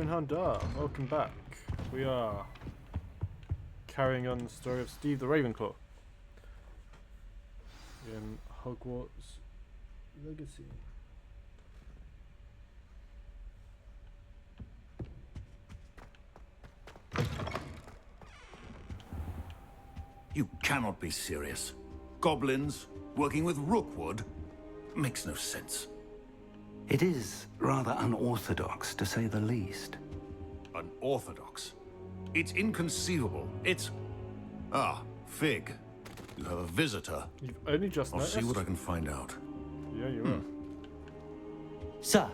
Hunter, welcome back. We are carrying on the story of Steve the Ravenclaw in Hogwarts Legacy. You cannot be serious. Goblins working with Rookwood makes no sense. It is rather unorthodox, to say the least. Unorthodox? It's inconceivable. It's... Ah, Fig. You have a visitor. You've only just I'll noticed? see what I can find out. Yeah, you are. Sir,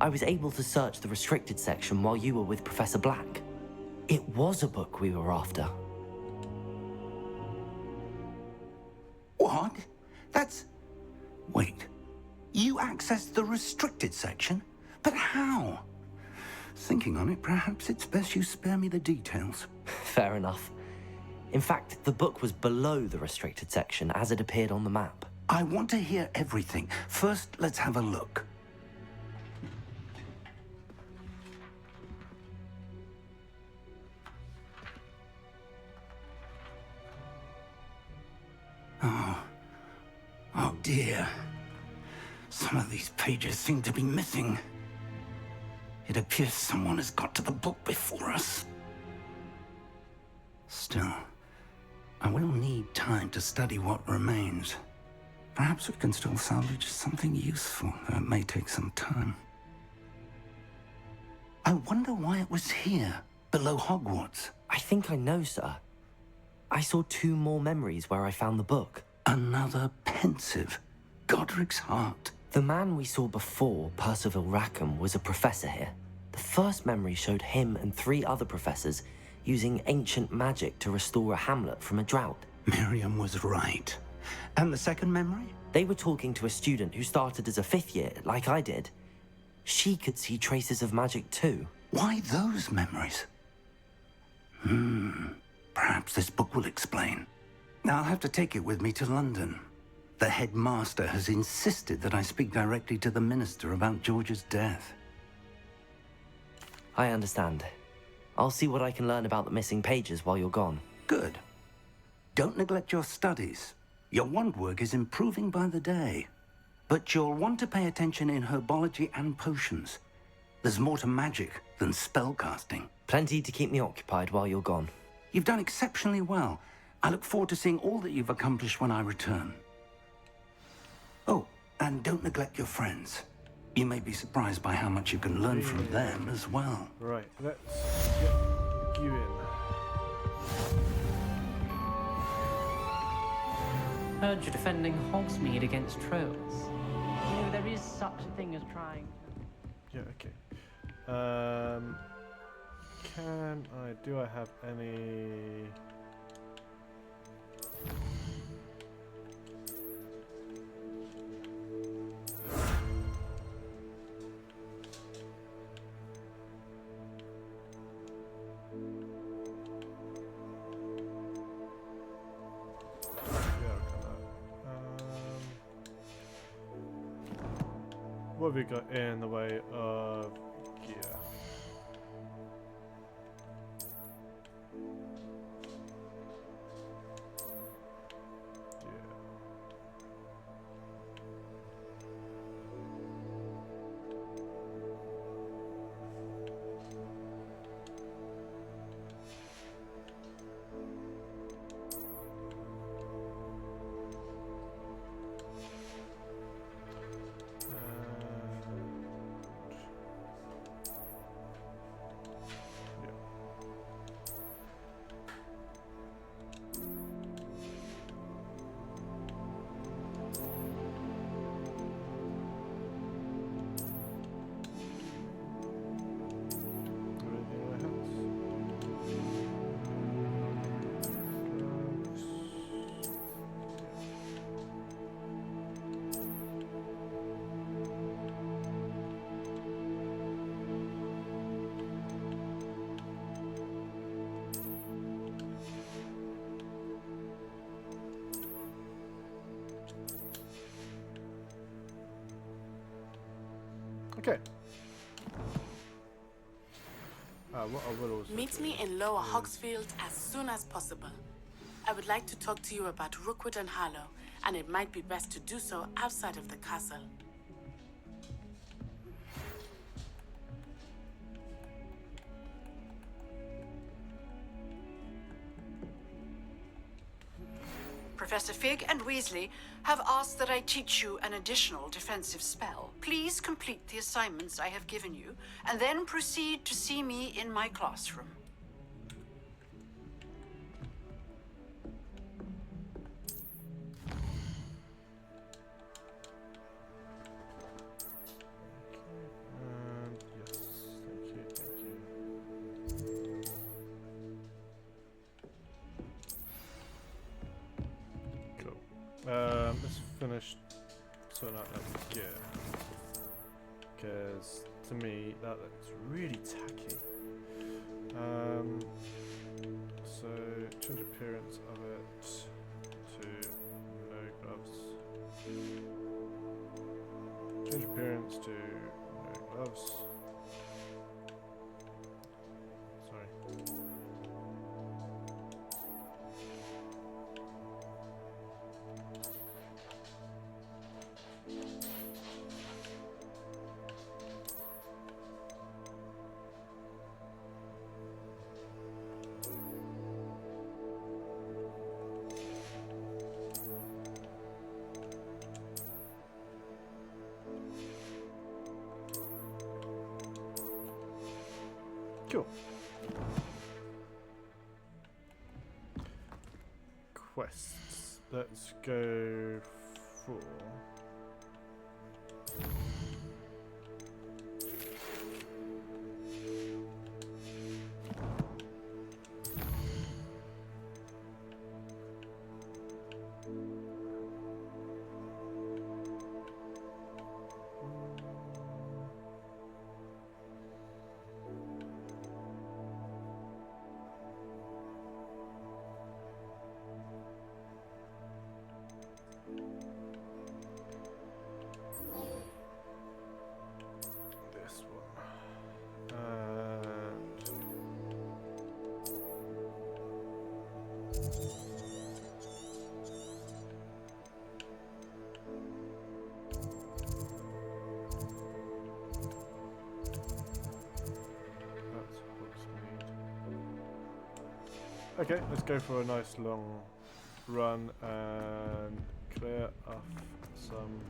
I was able to search the restricted section while you were with Professor Black. It was a book we were after. What? That's... Wait. You accessed the restricted section? But how? Thinking on it, perhaps it's best you spare me the details. Fair enough. In fact, the book was below the restricted section as it appeared on the map. I want to hear everything. First, let's have a look. Oh dear. Some of these pages seem to be missing. It appears someone has got to the book before us. Still, I will need time to study what remains. Perhaps we can still salvage something useful, though it may take some time. I wonder why it was here, below Hogwarts. I think I know, sir. I saw 2 more memories where I found the book. Another pensive. Godric's heart. The man we saw before, Percival Rackham, was a professor here. The first memory showed him and 3 other professors using ancient magic to restore a hamlet from a drought. Miriam was right. And the second memory? They were talking to a student who started as a 5th year, like I did. She could see traces of magic too. Why those memories? Perhaps this book will explain. Now I'll have to take it with me to London. The headmaster has insisted that I speak directly to the minister about George's death. I understand. I'll see what I can learn about the missing pages while you're gone. Good. Don't neglect your studies. Your wand work is improving by the day. But you'll want to pay attention in herbology and potions. There's more to magic than spellcasting. Plenty to keep me occupied while you're gone. You've done exceptionally well. I look forward to seeing all that you've accomplished when I return. Oh, and don't neglect your friends. You may be surprised by how much you can learn from them as well. Right, let's get you in. Heard you're defending Hogsmeade against trolls. You know, there is such a thing as trying. Yeah, okay. Do I have any... what have we got in the way of gear? Okay. What I will also Meet do me in Lower is- Hogsfield as soon as possible. I would like to talk to you about Rookwood and Harlow, and it might be best to do so outside of the castle. Professor Fig and Weasley have asked that I teach you an additional defensive spell. Please complete the assignments I have given you, and then proceed to see me in my classroom. And yes, thank you. Cool. Let's finish sorting out that gear. Because to me, that looks really tacky. So, change appearance of it to no gloves. Change appearance to no gloves. Sorry. Cool. Quests. Let's go for. This one. That's Hogsmeade. Okay, let's go for a nice long run and clear off some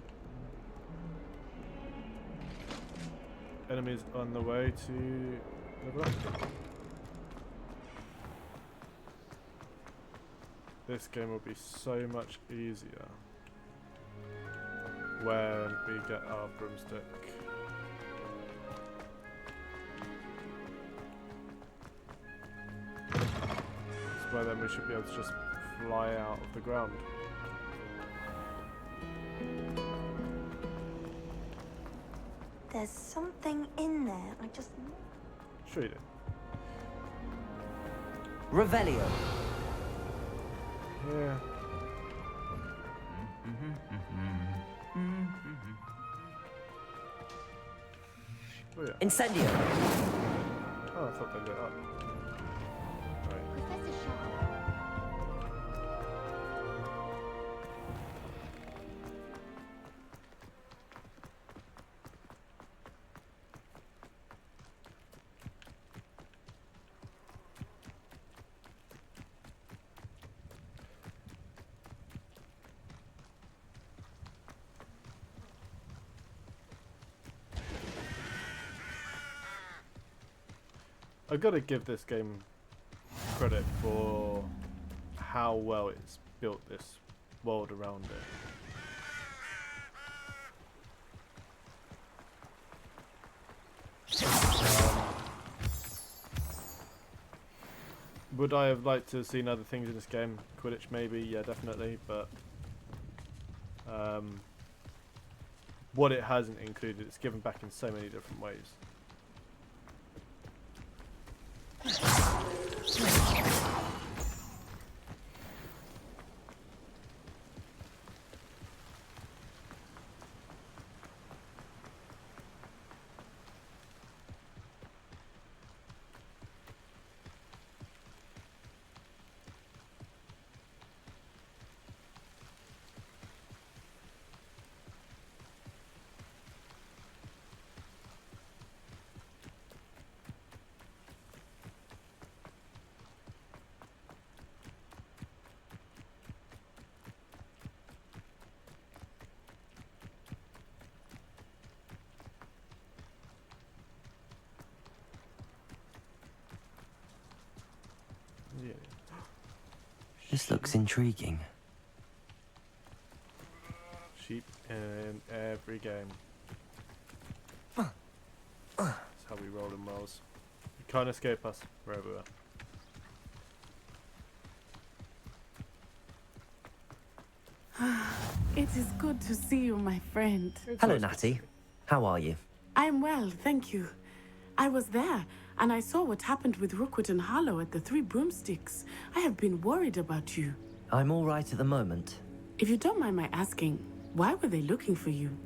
enemies on the way to level up. This game will be so much easier when we get our broomstick. That's why then we should be able to just fly out of the ground. There's something in there. I just... Sure you do. Revelio. Yeah. Oh yeah. Incendio. Oh, I thought they lit up. Right. Professor Sharp. I've got to give this game credit for how well it's built this world around it. Would I have liked to have seen other things in this game? Quidditch maybe, yeah definitely, but what it hasn't included, it's given back in so many different ways. This looks intriguing. Sheep in every game. That's how we roll in Wells. You can't escape us. We're everywhere. It is good to see you, my friend. Hello, Natty. How are you? I'm well, thank you. I was there, and I saw what happened with Rookwood and Harlow at the Three Broomsticks. I have been worried about you. I'm all right at the moment. If you don't mind my asking, why were they looking for you?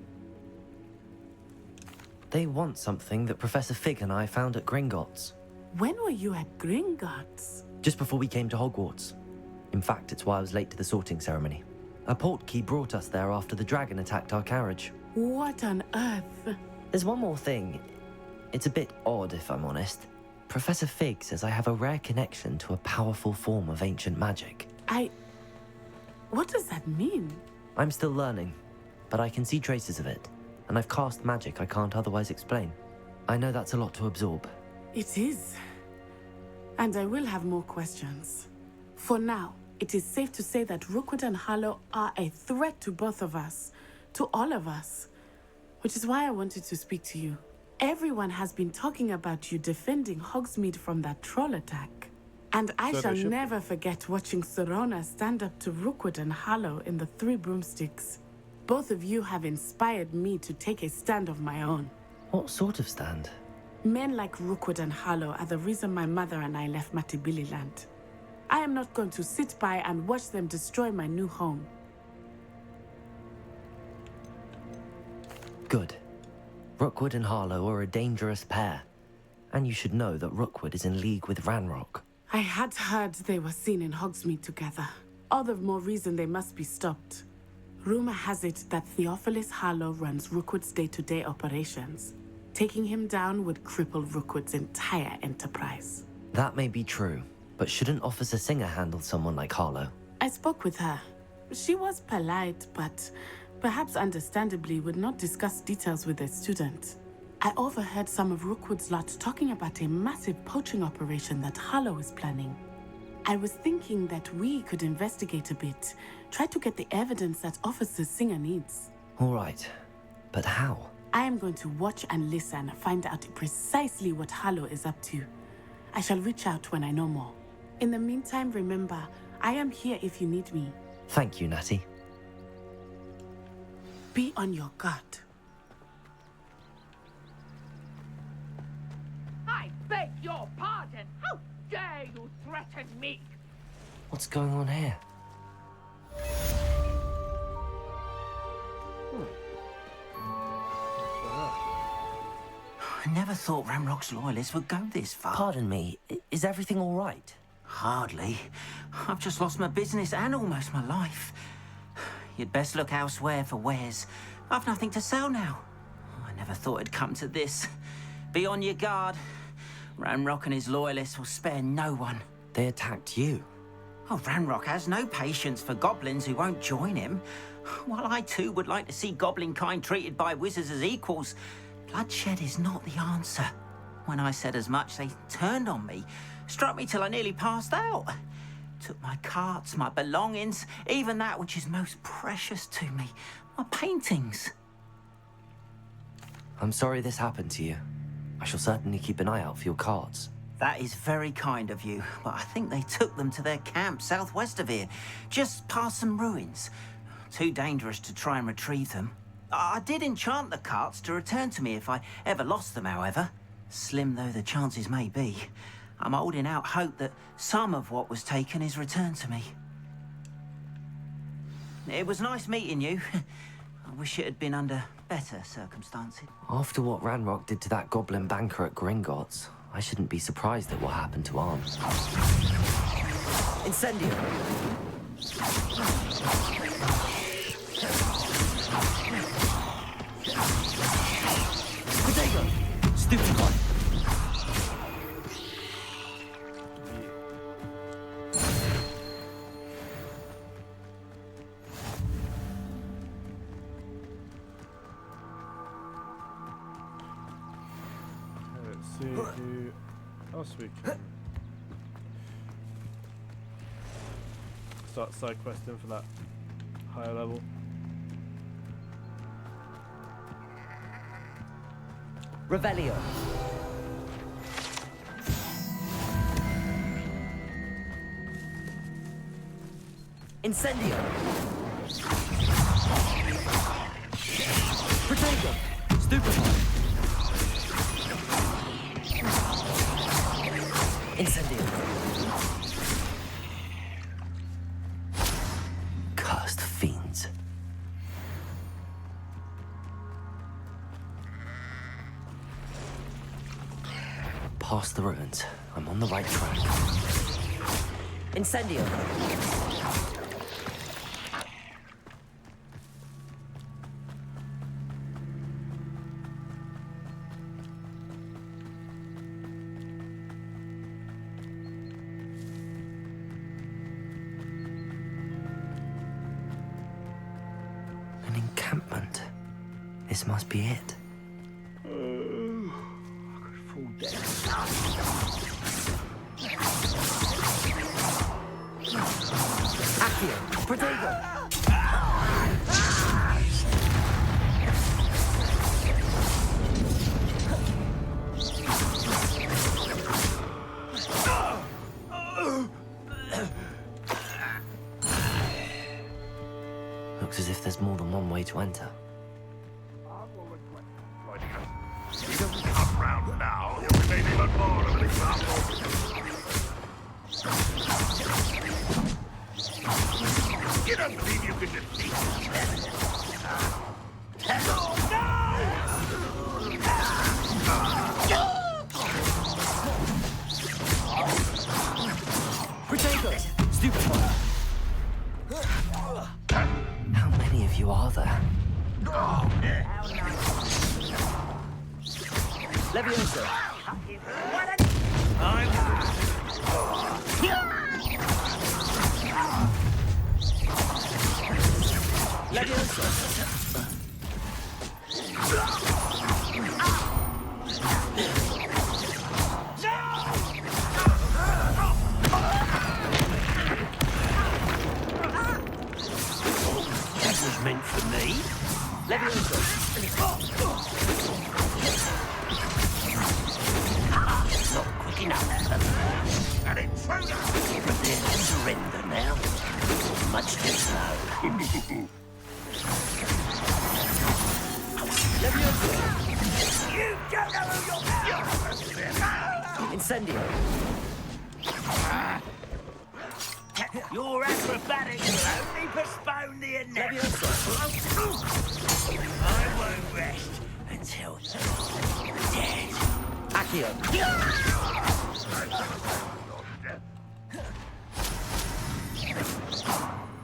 They want something that Professor Fig and I found at Gringotts. When were you at Gringotts? Just before we came to Hogwarts. In fact, it's why I was late to the sorting ceremony. A portkey brought us there after the dragon attacked our carriage. What on earth? There's one more thing. It's a bit odd, if I'm honest. Professor Fig says I have a rare connection to a powerful form of ancient magic. What does that mean? I'm still learning, but I can see traces of it, and I've cast magic I can't otherwise explain. I know that's a lot to absorb. It is. And I will have more questions. For now, it is safe to say that Rookwood and Harlow are a threat to both of us, to all of us. Which is why I wanted to speak to you. Everyone has been talking about you defending Hogsmeade from that troll attack. And I So shall they should be. never forget watching Serona stand up to Rookwood and Harlow in the Three Broomsticks. Both of you have inspired me to take a stand of my own. What sort of stand? Men like Rookwood and Harlow are the reason my mother and I left Matibili-land. I am not going to sit by and watch them destroy my new home. Good. Rookwood and Harlow are a dangerous pair. And you should know that Rookwood is in league with Ranrock. I had heard they were seen in Hogsmeade together. All the more reason they must be stopped. Rumor has it that Theophilus Harlow runs Rookwood's day-to-day operations. Taking him down would cripple Rookwood's entire enterprise. That may be true, but shouldn't Officer Singer handle someone like Harlow? I spoke with her. She was polite, but perhaps understandably would not discuss details with a student. I overheard some of Rookwood's lot talking about a massive poaching operation that Harlow is planning. I was thinking that we could investigate a bit, try to get the evidence that Officer Singer needs. All right, but how? I am going to watch and listen, find out precisely what Harlow is up to. I shall reach out when I know more. In the meantime, remember, I am here if you need me. Thank you, Natty. Be on your guard. I beg your pardon! How dare you threaten me? What's going on here? I never thought Ranrock's loyalists would go this far. Pardon me, is everything all right? Hardly. I've just lost my business and almost my life. You'd best look elsewhere for wares. I've nothing to sell now. I never thought it'd come to this. Be on your guard. Ranrock and his loyalists will spare no one. They attacked you. Oh, Ranrock has no patience for goblins who won't join him. While I too would like to see goblin kind treated by wizards as equals, bloodshed is not the answer. When I said as much, they turned on me, struck me till I nearly passed out. Took my carts, my belongings, even that which is most precious to me, my paintings. I'm sorry this happened to you. I shall certainly keep an eye out for your cards. That is very kind of you, but I think they took them to their camp southwest of here, just past some ruins. Too dangerous to try and retrieve them. I did enchant the carts to return to me if I ever lost them, however. Slim though the chances may be, I'm holding out hope that some of what was taken is returned to me. It was nice meeting you. I wish it had been under better circumstances. After what Ranrock did to that goblin banker at Gringotts, I shouldn't be surprised at what happened to arms. Incendio! Potato! Stupid one! Let's see who else we can start side questing for that higher level. Revelio. Incendio. Protego. Stupefy. Incendio. Cursed fiends. Past the ruins. I'm on the right track. Incendio. An encampment. This must be it. Accio, Protego. Looks as if there's more than one way to enter. He doesn't come round now. He'll remain even more of an example. You don't believe you can defeat him? Protego, Stupefy. How many of you are there? Levioso. Levioso. That was meant for me. Levioso. Not quick enough. An intruder! Prepare to surrender now. Much too slow. You don't know who you're... Incendio. Your acrobatics will only postpone the inevitable. I won't rest until you're dead. Accio.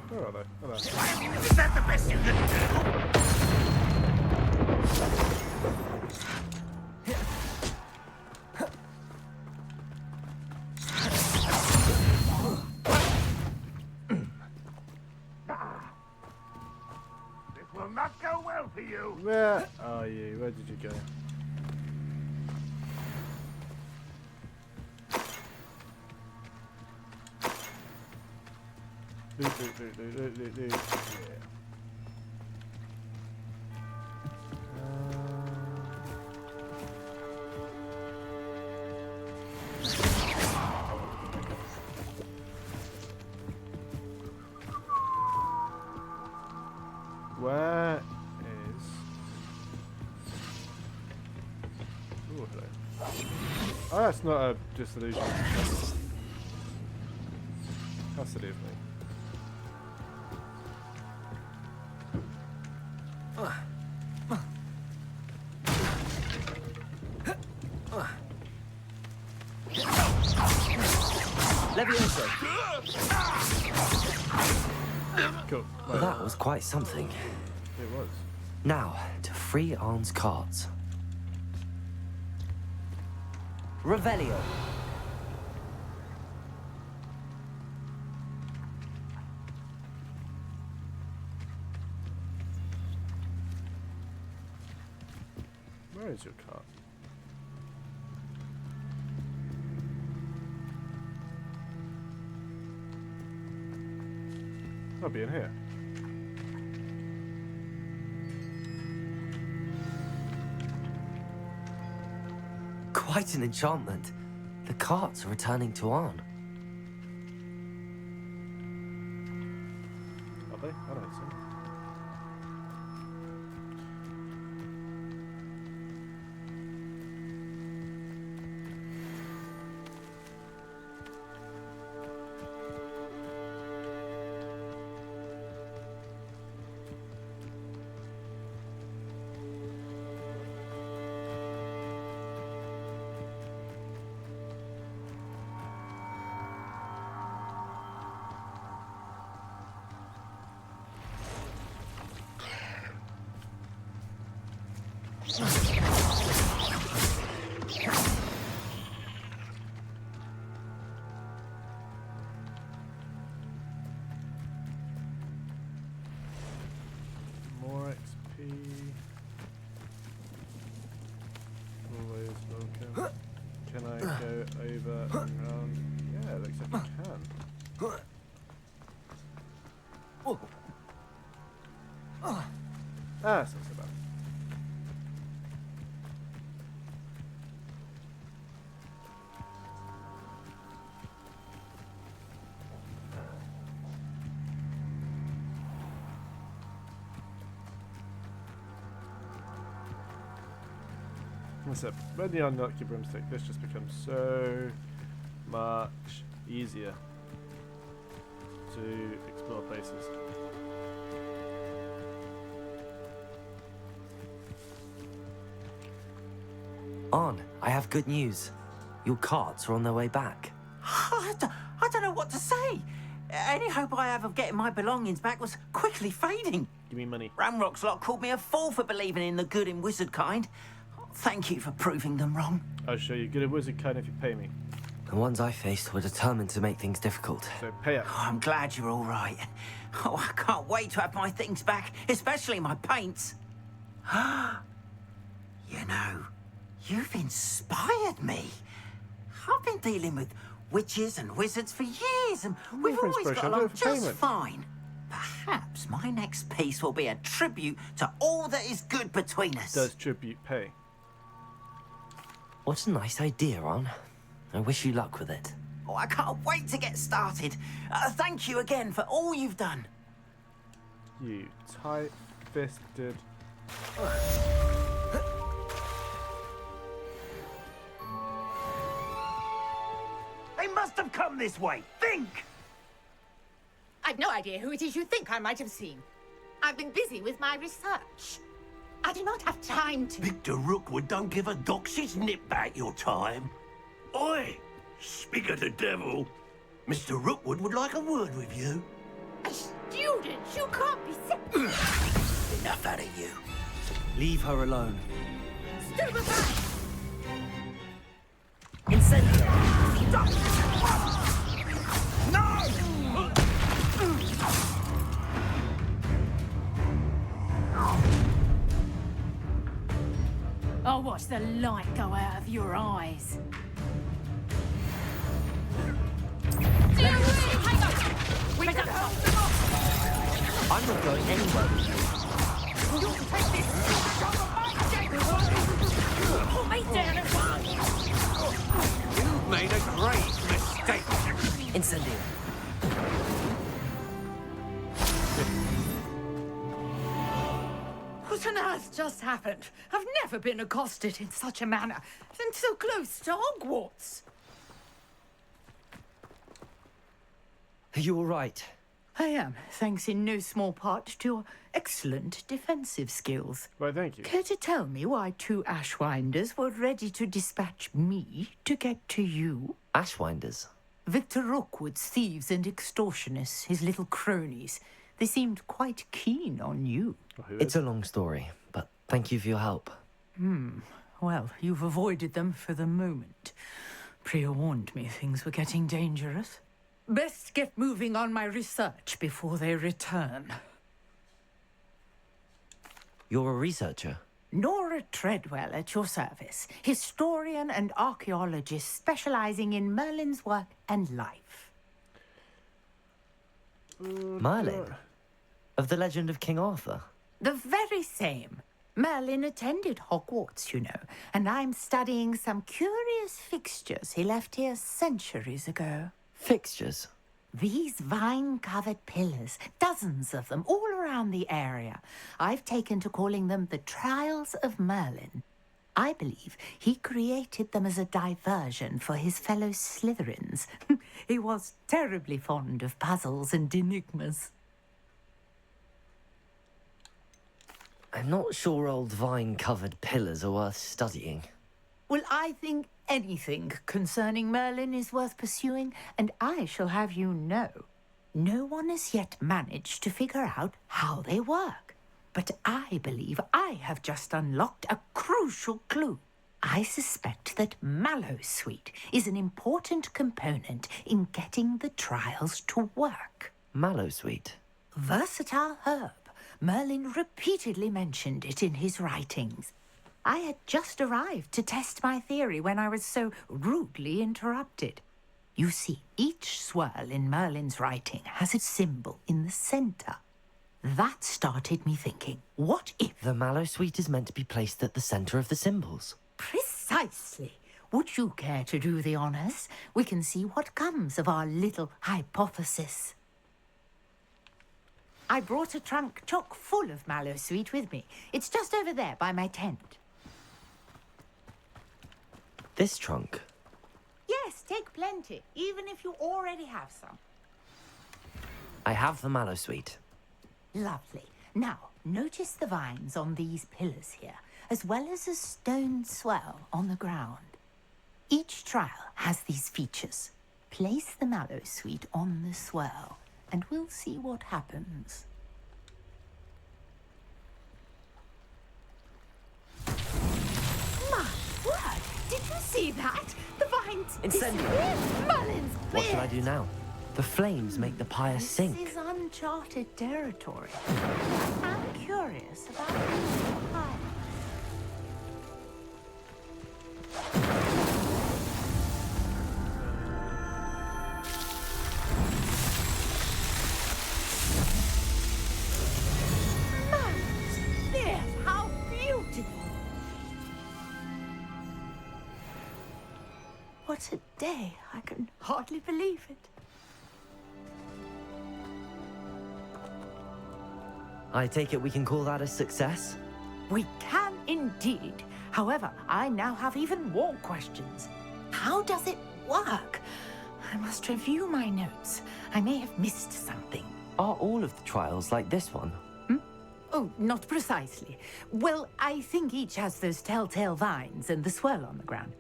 Where are they? Oh, there. Is that the best you can do? This will not go well for you. Where are you? Where did you go? Loot. Yeah. Where is... Ooh, hello. Oh, that's not a disillusion. That's it, me. Levioso. Cool. Well, that was quite something. It was. Now, to free Arn's cards. Revelio. Where is your card? I'll be in here. Quite an enchantment. The carts are returning to Arn. Are they? I don't think so. More XP. Always welcome. Can I go over and around? Yeah, it looks like I can. That's not so bad. So when you unlock your broomstick, this just becomes so much easier to explore places. Arn, I have good news. Your carts are on their way back. I don't know what to say. Any hope I have of getting my belongings back was quickly fading. Give me money. Ramrock's lot called me a fool for believing in the good in wizard kind. Thank you for proving them wrong. I'll show you good at wizard kind if you pay me. The ones I faced were determined to make things difficult. So pay up. Oh, I'm glad you're all right. Oh, I can't wait to have my things back, especially my paints. You know, you've inspired me. I've been dealing with witches and wizards for years, and we've for always got inspiration, I'll do along it for just payment. fine. Perhaps my next piece will be a tribute to all that is good between us. Does tribute pay? What a nice idea, Arn. I wish you luck with it. Oh, I can't wait to get started. Thank you again for all you've done. You tight-fisted. They must have come this way. Think! I've no idea who it is you think I might have seen. I've been busy with my research. I do not have time to... Victor Rookwood don't give a doxy's nip back your time. Oi! Speak of the devil. Mr. Rookwood would like a word with you. A student? You can't be sick. Enough out of you. Leave her alone. Stupefy! Incendio! Stop! No! I'll watch the light go out of your eyes. I'm not going anywhere with you. Pull me down at once! You've made a great mistake. Incendio. What on earth just happened? I've never been accosted in such a manner, and so close to Hogwarts. Are you all right? I am, thanks in no small part to your excellent defensive skills. Right, thank you. Care to tell me why two Ashwinders were ready to dispatch me to get to you? Ashwinders. Victor Rookwood's thieves and extortionists, his little cronies. They seemed quite keen on you. It's a long story, but thank you for your help. Well, you've avoided them for the moment. Priya warned me things were getting dangerous. Best get moving on my research before they return. You're a researcher? Nora Treadwell at your service, historian and archaeologist specializing in Merlin's work and life. Merlin? Of the legend of King Arthur? The very same. Merlin attended Hogwarts, you know, and I'm studying some curious fixtures he left here centuries ago. Fixtures? These vine-covered pillars, dozens of them, all around the area. I've taken to calling them the Trials of Merlin. I believe he created them as a diversion for his fellow Slytherins. He was terribly fond of puzzles and enigmas. I'm not sure old vine-covered pillars are worth studying. Well, I think anything concerning Merlin is worth pursuing, and I shall have you know, no one has yet managed to figure out how they work. But I believe I have just unlocked a crucial clue. I suspect that Mallowsweet is an important component in getting the trials to work. Mallowsweet? Versatile herb. Merlin repeatedly mentioned it in his writings. I had just arrived to test my theory when I was so rudely interrupted. You see, each swirl in Merlin's writing has a symbol in the center. That started me thinking, what if... The Mallowsweet is meant to be placed at the center of the symbols. Precisely. Would you care to do the honors? We can see what comes of our little hypothesis. I brought a trunk chock full of Mallowsweet with me. It's just over there by my tent. This trunk? Yes, take plenty, even if you already have some. I have the Mallowsweet. Lovely. Now, notice the vines on these pillars here, as well as a stone swell on the ground. Each trial has these features. Place the Mallowsweet on the swell, and we'll see what happens. My word! Did you see that? The vines... Incendiary! Merlin's What should I beard! do now? The flames make the pyre sink. This is uncharted territory. I'm curious about the pyre. How beautiful! What a day! I can hardly believe it. I take it we can call that a success? We can indeed. However, I now have even more questions. How does it work? I must review my notes. I may have missed something. Are all of the trials like this one? Oh, not precisely. Well, I think each has those telltale vines and the swirl on the ground.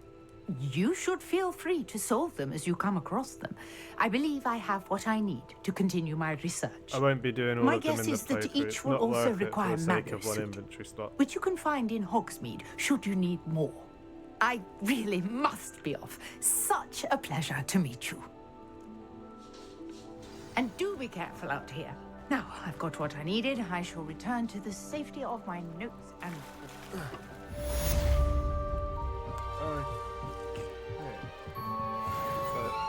You should feel free to solve them as you come across them. I believe I have what I need to continue my research. I won't be doing all My of them guess in the is that playthrough. each It's will not also worth it require for the sake of one Mallowsweet, inventory slot. which you can find in Hogsmeade should you need more. I really must be off. Such a pleasure to meet you. And do be careful out here. Now, I've got what I needed. I shall return to the safety of my notes and...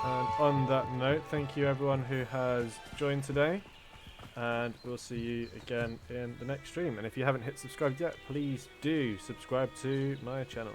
And on that note, thank you everyone who has joined today, and we'll see you again in the next stream. And if you haven't hit subscribe yet, please do subscribe to my channel.